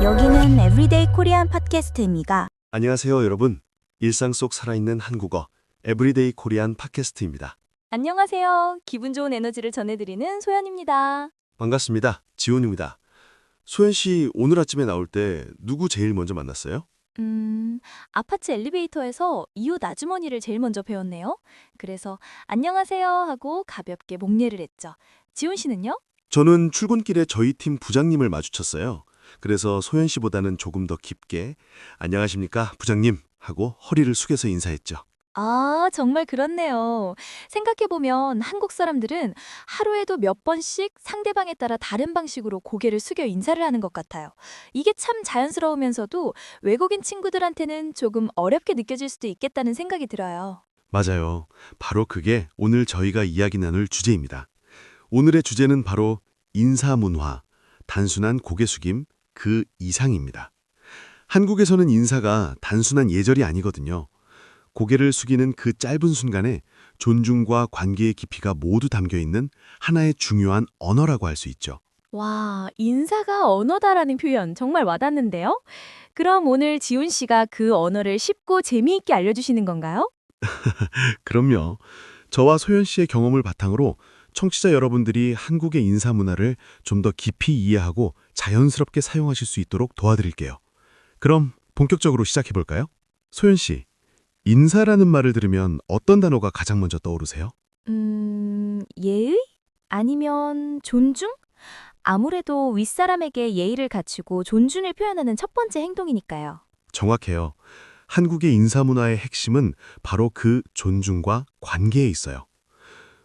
여기는 에브리데이 코리안 팟캐스트입니다. 안녕하세요, 여러분. 일상 속 살아있는 한국어 에브리데이 코리안 팟캐스트입니다. 안녕하세요. 기분 좋은 에너지를 전해드리는 소연입니다. 반갑습니다. 지훈입니다. 소연 씨, 오늘 아침에 나올 때 누구 제일 먼저 만났어요? 아파트 엘리베이터에서 이웃 아주머니를 제일 먼저 배웠네요. 그래서 안녕하세요 하고 가볍게 목례를 했죠. 지훈 씨는요? 저는 출근길에 저희 팀 부장님을 마주쳤어요. 그래서 소연 씨보다는 조금 더 깊게 안녕하십니까, 부장님 하고 허리를 숙여서 인사했죠. 아, 정말 그렇네요. 생각해보면 한국 사람들은 하루에도 몇 번씩 상대방에 따라 다른 방식으로 고개를 숙여 인사를 하는 것 같아요. 이게 참 자연스러우면서도 외국인 친구들한테는 조금 어렵게 느껴질 수도 있겠다는 생각이 들어요. 맞아요. 바로 그게 오늘 저희가 이야기 나눌 주제입니다. 오늘의 주제는 바로 인사문화, 단순한 고개 숙임, 그 이상입니다. 한국에서는 인사가 단순한 예절이 아니거든요. 고개를 숙이는 그 짧은 순간에 존중과 관계의 깊이가 모두 담겨 있는 하나의 중요한 언어라고 할 수 있죠. 와, 인사가 언어다라는 표현 정말 와닿는데요? 그럼 오늘 지훈 씨가 그 언어를 쉽고 재미있게 알려주시는 건가요? 그럼요. 저와 소연 씨의 경험을 바탕으로 청취자 여러분들이 한국의 인사 문화를 좀 더 깊이 이해하고 자연스럽게 사용하실 수 있도록 도와드릴게요. 그럼 본격적으로 시작해 볼까요? 소연 씨, 인사라는 말을 들으면 어떤 단어가 가장 먼저 떠오르세요? 예의? 아니면 존중? 아무래도 윗사람에게 예의를 갖추고 존중을 표현하는 첫 번째 행동이니까요. 정확해요. 한국의 인사 문화의 핵심은 바로 그 존중과 관계에 있어요.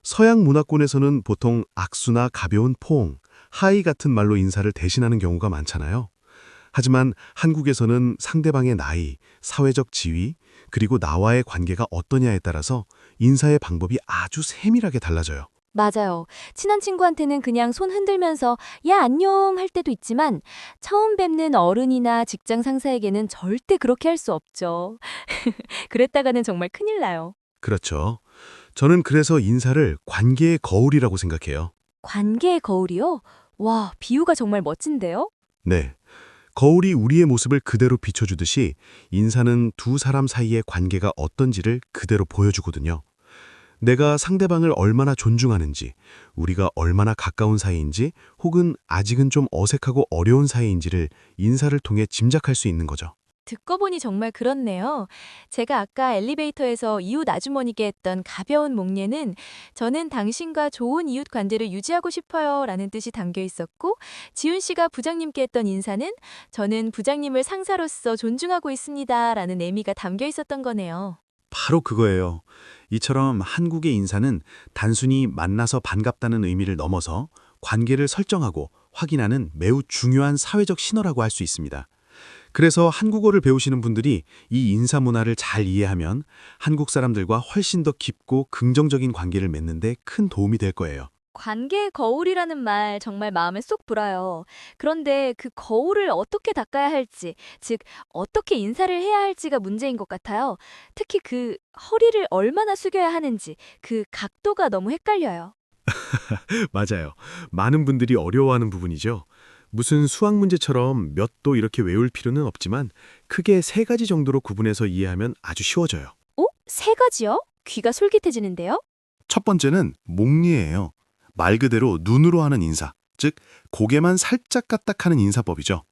서양 문화권에서는 보통 악수나 가벼운 포옹, 하이 같은 말로 인사를 대신하는 경우가 많잖아요. 하지만 한국에서는 상대방의 나이, 사회적 지위, 그리고 나와의 관계가 어떠냐에 따라서 인사의 방법이 아주 세밀하게 달라져요. 맞아요. 친한 친구한테는 그냥 손 흔들면서 야, 안녕 할 때도 있지만 처음 뵙는 어른이나 직장 상사에게는 절대 그렇게 할 수 없죠. 그랬다가는 정말 큰일 나요. 그렇죠. 저는 그래서 인사를 관계의 거울이라고 생각해요. 관계의 거울이요? 와, 비유가 정말 멋진데요? 네. 거울이 우리의 모습을 그대로 비춰주듯이 인사는 두 사람 사이의 관계가 어떤지를 그대로 보여주거든요. 내가 상대방을 얼마나 존중하는지, 우리가 얼마나 가까운 사이인지, 혹은 아직은 좀 어색하고 어려운 사이인지를 인사를 통해 짐작할 수 있는 거죠. 듣고 보니 정말 그렇네요. 제가 아까 엘리베이터에서 이웃 아주머니께 했던 가벼운 목례는 저는 당신과 좋은 이웃 관계를 유지하고 싶어요 라는 뜻이 담겨 있었고, 지훈 씨가 부장님께 했던 인사는 저는 부장님을 상사로서 존중하고 있습니다 라는 의미가 담겨 있었던 거네요. 바로 그거예요. 이처럼 한국의 인사는 단순히 만나서 반갑다는 의미를 넘어서 관계를 설정하고 확인하는 매우 중요한 사회적 신호라고 할 수 있습니다. 그래서 한국어를 배우시는 분들이 이 인사 문화를 잘 이해하면 한국 사람들과 훨씬 더 깊고 긍정적인 관계를 맺는 데 큰 도움이 될 거예요. 관계의 거울이라는 말 정말 마음에 쏙 들어요. 그런데 그 거울을 어떻게 닦아야 할지, 즉 어떻게 인사를 해야 할지가 문제인 것 같아요. 특히 그 허리를 얼마나 숙여야 하는지 그 각도가 너무 헷갈려요. 맞아요. 많은 분들이 어려워하는 부분이죠. 무슨 수학 문제처럼 몇 도 이렇게 외울 필요는 없지만 크게 세 가지 정도로 구분해서 이해하면 아주 쉬워져요. 오? 세 가지요? 귀가 솔깃해지는데요? 첫 번째는 목례예요. 말 그대로 눈으로 하는 인사, 즉 고개만 살짝 까딱하는 인사법이죠.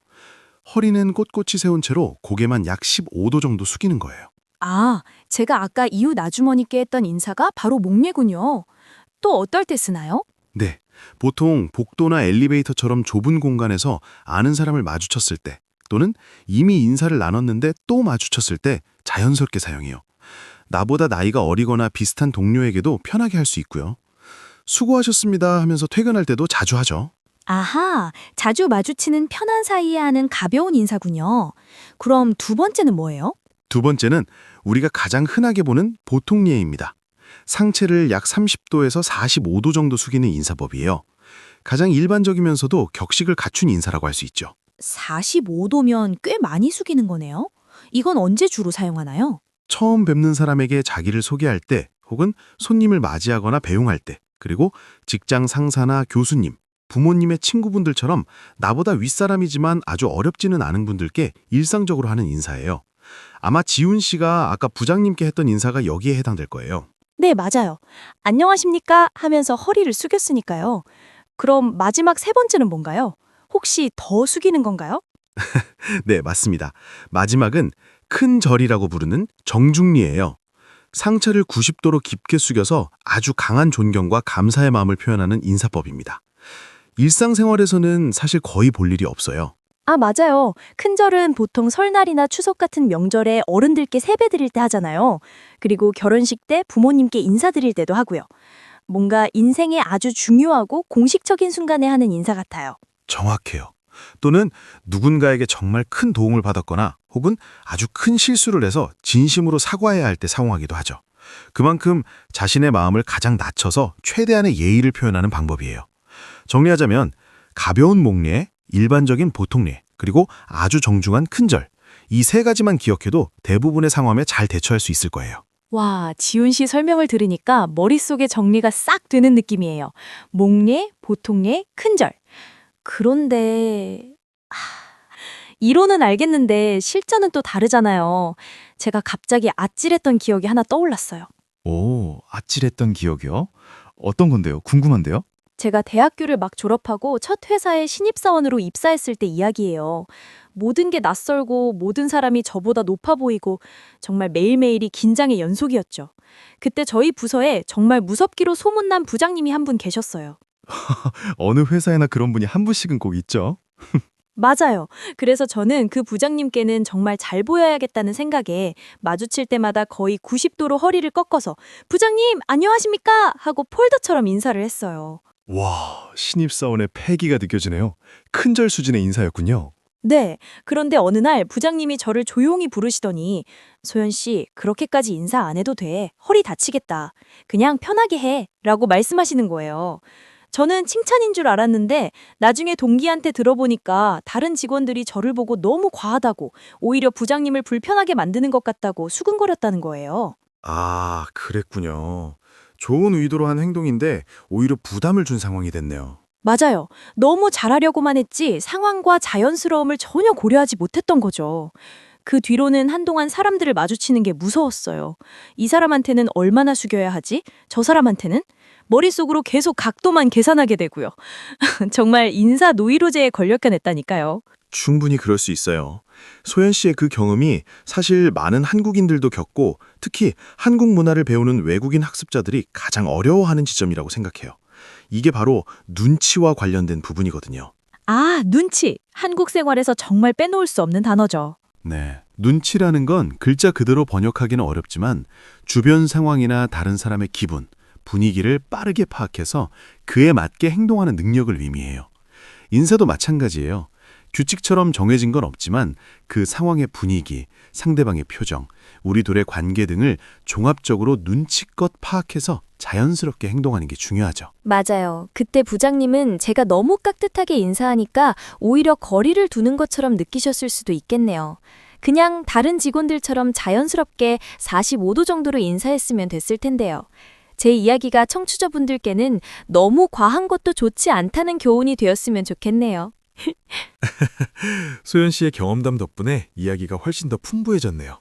허리는 꼿꼿이 세운 채로 고개만 약 15도 정도 숙이는 거예요. 아, 제가 아까 이웃 아주머니께 했던 인사가 바로 목례군요. 또 어떨 때 쓰나요? 네, 보통 복도나 엘리베이터처럼 좁은 공간에서 아는 사람을 마주쳤을 때 또는 이미 인사를 나눴는데 또 마주쳤을 때 자연스럽게 사용해요. 나보다 나이가 어리거나 비슷한 동료에게도 편하게 할 수 있고요. 수고하셨습니다 하면서 퇴근할 때도 자주 하죠. 아하, 자주 마주치는 편한 사이에 하는 가벼운 인사군요. 그럼 두 번째는 뭐예요? 두 번째는 우리가 가장 흔하게 보는 보통 예입니다. 상체를 약 30도에서 45도 정도 숙이는 인사법이에요. 가장 일반적이면서도 격식을 갖춘 인사라고 할 수 있죠. 45도면 꽤 많이 숙이는 거네요. 이건 언제 주로 사용하나요? 처음 뵙는 사람에게 자기를 소개할 때 혹은 손님을 맞이하거나 배웅할 때 그리고 직장 상사나 교수님, 부모님의 친구분들처럼 나보다 윗사람이지만 아주 어렵지는 않은 분들께 일상적으로 하는 인사예요. 아마 지훈 씨가 아까 부장님께 했던 인사가 여기에 해당될 거예요. 네, 맞아요. 안녕하십니까 하면서 허리를 숙였으니까요. 그럼 마지막 세 번째는 뭔가요? 혹시 더 숙이는 건가요? 네, 맞습니다. 마지막은 큰 절이라고 부르는 정중리예요. 상체를 90도로 깊게 숙여서 아주 강한 존경과 감사의 마음을 표현하는 인사법입니다. 일상생활에서는 사실 거의 볼 일이 없어요. 아, 맞아요. 큰절은 보통 설날이나 추석 같은 명절에 어른들께 세배 드릴 때 하잖아요. 그리고 결혼식 때 부모님께 인사드릴 때도 하고요. 뭔가 인생에 아주 중요하고 공식적인 순간에 하는 인사 같아요. 정확해요. 또는 누군가에게 정말 큰 도움을 받았거나 혹은 아주 큰 실수를 해서 진심으로 사과해야 할 때 사용하기도 하죠. 그만큼 자신의 마음을 가장 낮춰서 최대한의 예의를 표현하는 방법이에요. 정리하자면 가벼운 목례, 일반적인 보통례, 그리고 아주 정중한 큰절. 이 세 가지만 기억해도 대부분의 상황에 잘 대처할 수 있을 거예요. 와, 지훈 씨 설명을 들으니까 머릿속에 정리가 싹 되는 느낌이에요. 목례, 보통례, 큰절. 그런데 이론은 알겠는데 실전은 또 다르잖아요. 제가 갑자기 아찔했던 기억이 하나 떠올랐어요. 오, 아찔했던 기억이요? 어떤 건데요? 궁금한데요? 제가 대학교를 막 졸업하고 첫 회사에 신입사원으로 입사했을 때 이야기예요. 모든 게 낯설고 모든 사람이 저보다 높아 보이고 정말 매일매일이 긴장의 연속이었죠. 그때 저희 부서에 정말 무섭기로 소문난 부장님이 한 분 계셨어요. 어느 회사에나 그런 분이 한 분씩은 꼭 있죠. 맞아요. 그래서 저는 그 부장님께는 정말 잘 보여야겠다는 생각에 마주칠 때마다 거의 90도로 허리를 꺾어서 부장님 안녕하십니까? 하고 폴더처럼 인사를 했어요. 와, 신입사원의 패기가 느껴지네요. 큰절 수준의 인사였군요. 네. 그런데 어느 날 부장님이 저를 조용히 부르시더니 소연 씨, 그렇게까지 인사 안 해도 돼. 허리 다치겠다. 그냥 편하게 해. 라고 말씀하시는 거예요. 저는 칭찬인 줄 알았는데 나중에 동기한테 들어보니까 다른 직원들이 저를 보고 너무 과하다고 오히려 부장님을 불편하게 만드는 것 같다고 수근거렸다는 거예요. 아, 그랬군요. 좋은 의도로 한 행동인데 오히려 부담을 준 상황이 됐네요. 맞아요. 너무 잘하려고만 했지 상황과 자연스러움을 전혀 고려하지 못했던 거죠. 그 뒤로는 한동안 사람들을 마주치는 게 무서웠어요. 이 사람한테는 얼마나 숙여야 하지? 저 사람한테는? 머릿속으로 계속 각도만 계산하게 되고요. 정말 인사 노이로제에 걸려냈다니까요. 충분히 그럴 수 있어요. 소연 씨의 그 경험이 사실 많은 한국인들도 겪고 특히 한국 문화를 배우는 외국인 학습자들이 가장 어려워하는 지점이라고 생각해요. 이게 바로 눈치와 관련된 부분이거든요. 아, 눈치. 한국 생활에서 정말 빼놓을 수 없는 단어죠. 네. 눈치라는 건 글자 그대로 번역하기는 어렵지만 주변 상황이나 다른 사람의 기분, 분위기를 빠르게 파악해서 그에 맞게 행동하는 능력을 의미해요. 인사도 마찬가지예요. 규칙처럼 정해진 건 없지만 그 상황의 분위기, 상대방의 표정, 우리 둘의 관계 등을 종합적으로 눈치껏 파악해서 자연스럽게 행동하는 게 중요하죠. 맞아요. 그때 부장님은 제가 너무 깍듯하게 인사하니까 오히려 거리를 두는 것처럼 느끼셨을 수도 있겠네요. 그냥 다른 직원들처럼 자연스럽게 45도 정도로 인사했으면 됐을 텐데요. 제 이야기가 청취자분들께는 너무 과한 것도 좋지 않다는 교훈이 되었으면 좋겠네요. 소연 씨의 경험담 덕분에 이야기가 훨씬 더 풍부해졌네요.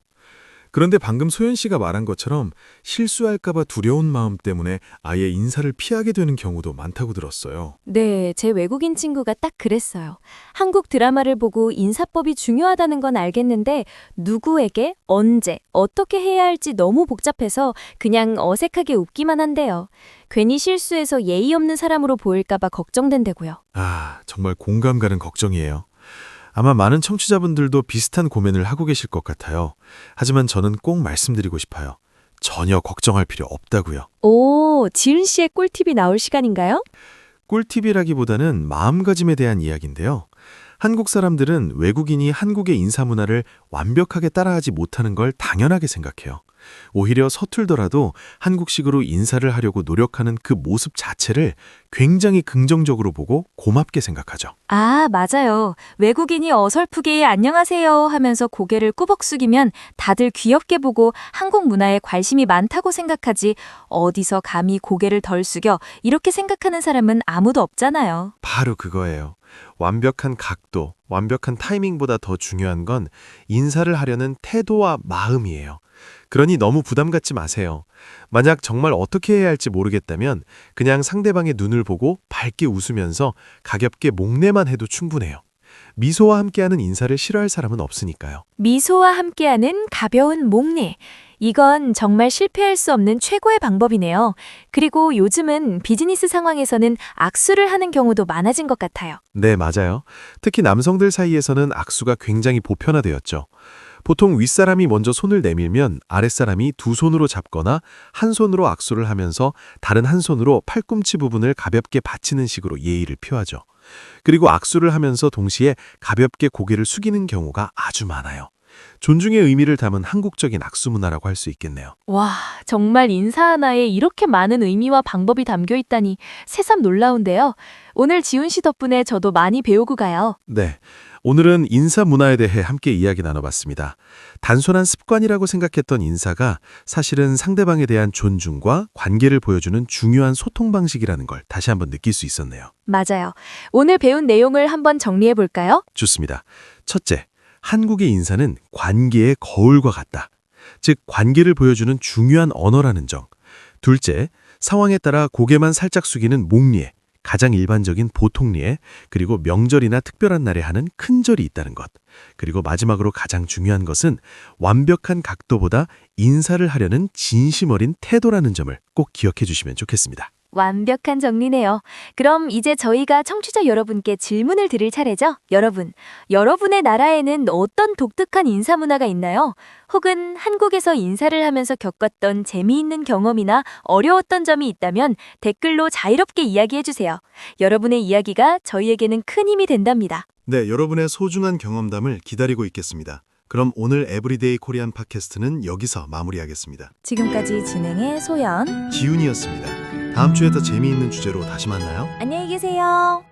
그런데 방금 소연 씨가 말한 것처럼 실수할까봐 두려운 마음 때문에 아예 인사를 피하게 되는 경우도 많다고 들었어요. 네, 제 외국인 친구가 딱 그랬어요. 한국 드라마를 보고 인사법이 중요하다는 건 알겠는데 누구에게, 언제, 어떻게 해야 할지 너무 복잡해서 그냥 어색하게 웃기만 한대요. 괜히 실수해서 예의 없는 사람으로 보일까봐 걱정된다고요. 아, 정말 공감 가는 걱정이에요. 아마 많은 청취자분들도 비슷한 고민을 하고 계실 것 같아요. 하지만 저는 꼭 말씀드리고 싶어요. 전혀 걱정할 필요 없다고요. 오, 지은 씨의 꿀팁이 나올 시간인가요? 꿀팁이라기보다는 마음가짐에 대한 이야기인데요. 한국 사람들은 외국인이 한국의 인사 문화를 완벽하게 따라하지 못하는 걸 당연하게 생각해요. 오히려 서툴더라도 한국식으로 인사를 하려고 노력하는 그 모습 자체를 굉장히 긍정적으로 보고 고맙게 생각하죠. 아, 맞아요. 외국인이 어설프게 안녕하세요 하면서 고개를 꾸벅 숙이면 다들 귀엽게 보고 한국 문화에 관심이 많다고 생각하지 어디서 감히 고개를 덜 숙여 이렇게 생각하는 사람은 아무도 없잖아요. 바로 그거예요. 완벽한 각도, 완벽한 타이밍보다 더 중요한 건 인사를 하려는 태도와 마음이에요. 그러니 너무 부담 갖지 마세요. 만약 정말 어떻게 해야 할지 모르겠다면 그냥 상대방의 눈을 보고 밝게 웃으면서 가볍게 목례만 해도 충분해요. 미소와 함께하는 인사를 싫어할 사람은 없으니까요. 미소와 함께하는 가벼운 목례. 이건 정말 실패할 수 없는 최고의 방법이네요. 그리고 요즘은 비즈니스 상황에서는 악수를 하는 경우도 많아진 것 같아요. 네, 맞아요. 특히 남성들 사이에서는 악수가 굉장히 보편화되었죠. 보통 윗사람이 먼저 손을 내밀면 아랫사람이 두 손으로 잡거나 한 손으로 악수를 하면서 다른 한 손으로 팔꿈치 부분을 가볍게 받치는 식으로 예의를 표하죠. 그리고 악수를 하면서 동시에 가볍게 고개를 숙이는 경우가 아주 많아요. 존중의 의미를 담은 한국적인 악수 문화라고 할 수 있겠네요. 와, 정말 인사 하나에 이렇게 많은 의미와 방법이 담겨 있다니 새삼 놀라운데요. 오늘 지훈 씨 덕분에 저도 많이 배우고 가요. 네, 오늘은 인사 문화에 대해 함께 이야기 나눠봤습니다. 단순한 습관이라고 생각했던 인사가 사실은 상대방에 대한 존중과 관계를 보여주는 중요한 소통 방식이라는 걸 다시 한번 느낄 수 있었네요. 맞아요. 오늘 배운 내용을 한번 정리해 볼까요? 좋습니다. 첫째, 한국의 인사는 관계의 거울과 같다. 즉, 관계를 보여주는 중요한 언어라는 점. 둘째, 상황에 따라 고개만 살짝 숙이는 목례, 가장 일반적인 보통례, 그리고 명절이나 특별한 날에 하는 큰절이 있다는 것. 그리고 마지막으로 가장 중요한 것은 완벽한 각도보다 인사를 하려는 진심 어린 태도라는 점을 꼭 기억해 주시면 좋겠습니다. 완벽한 정리네요. 그럼 이제 저희가 청취자 여러분께 질문을 드릴 차례죠? 여러분, 여러분의 나라에는 어떤 독특한 인사 문화가 있나요? 혹은 한국에서 인사를 하면서 겪었던 재미있는 경험이나 어려웠던 점이 있다면 댓글로 자유롭게 이야기해주세요. 여러분의 이야기가 저희에게는 큰 힘이 된답니다. 네, 여러분의 소중한 경험담을 기다리고 있겠습니다. 그럼 오늘 에브리데이 코리안 팟캐스트는 여기서 마무리하겠습니다. 지금까지 진행의 소연. 지훈이었습니다. 다음 주에 더 재미있는 주제로 다시 만나요. 안녕히 계세요.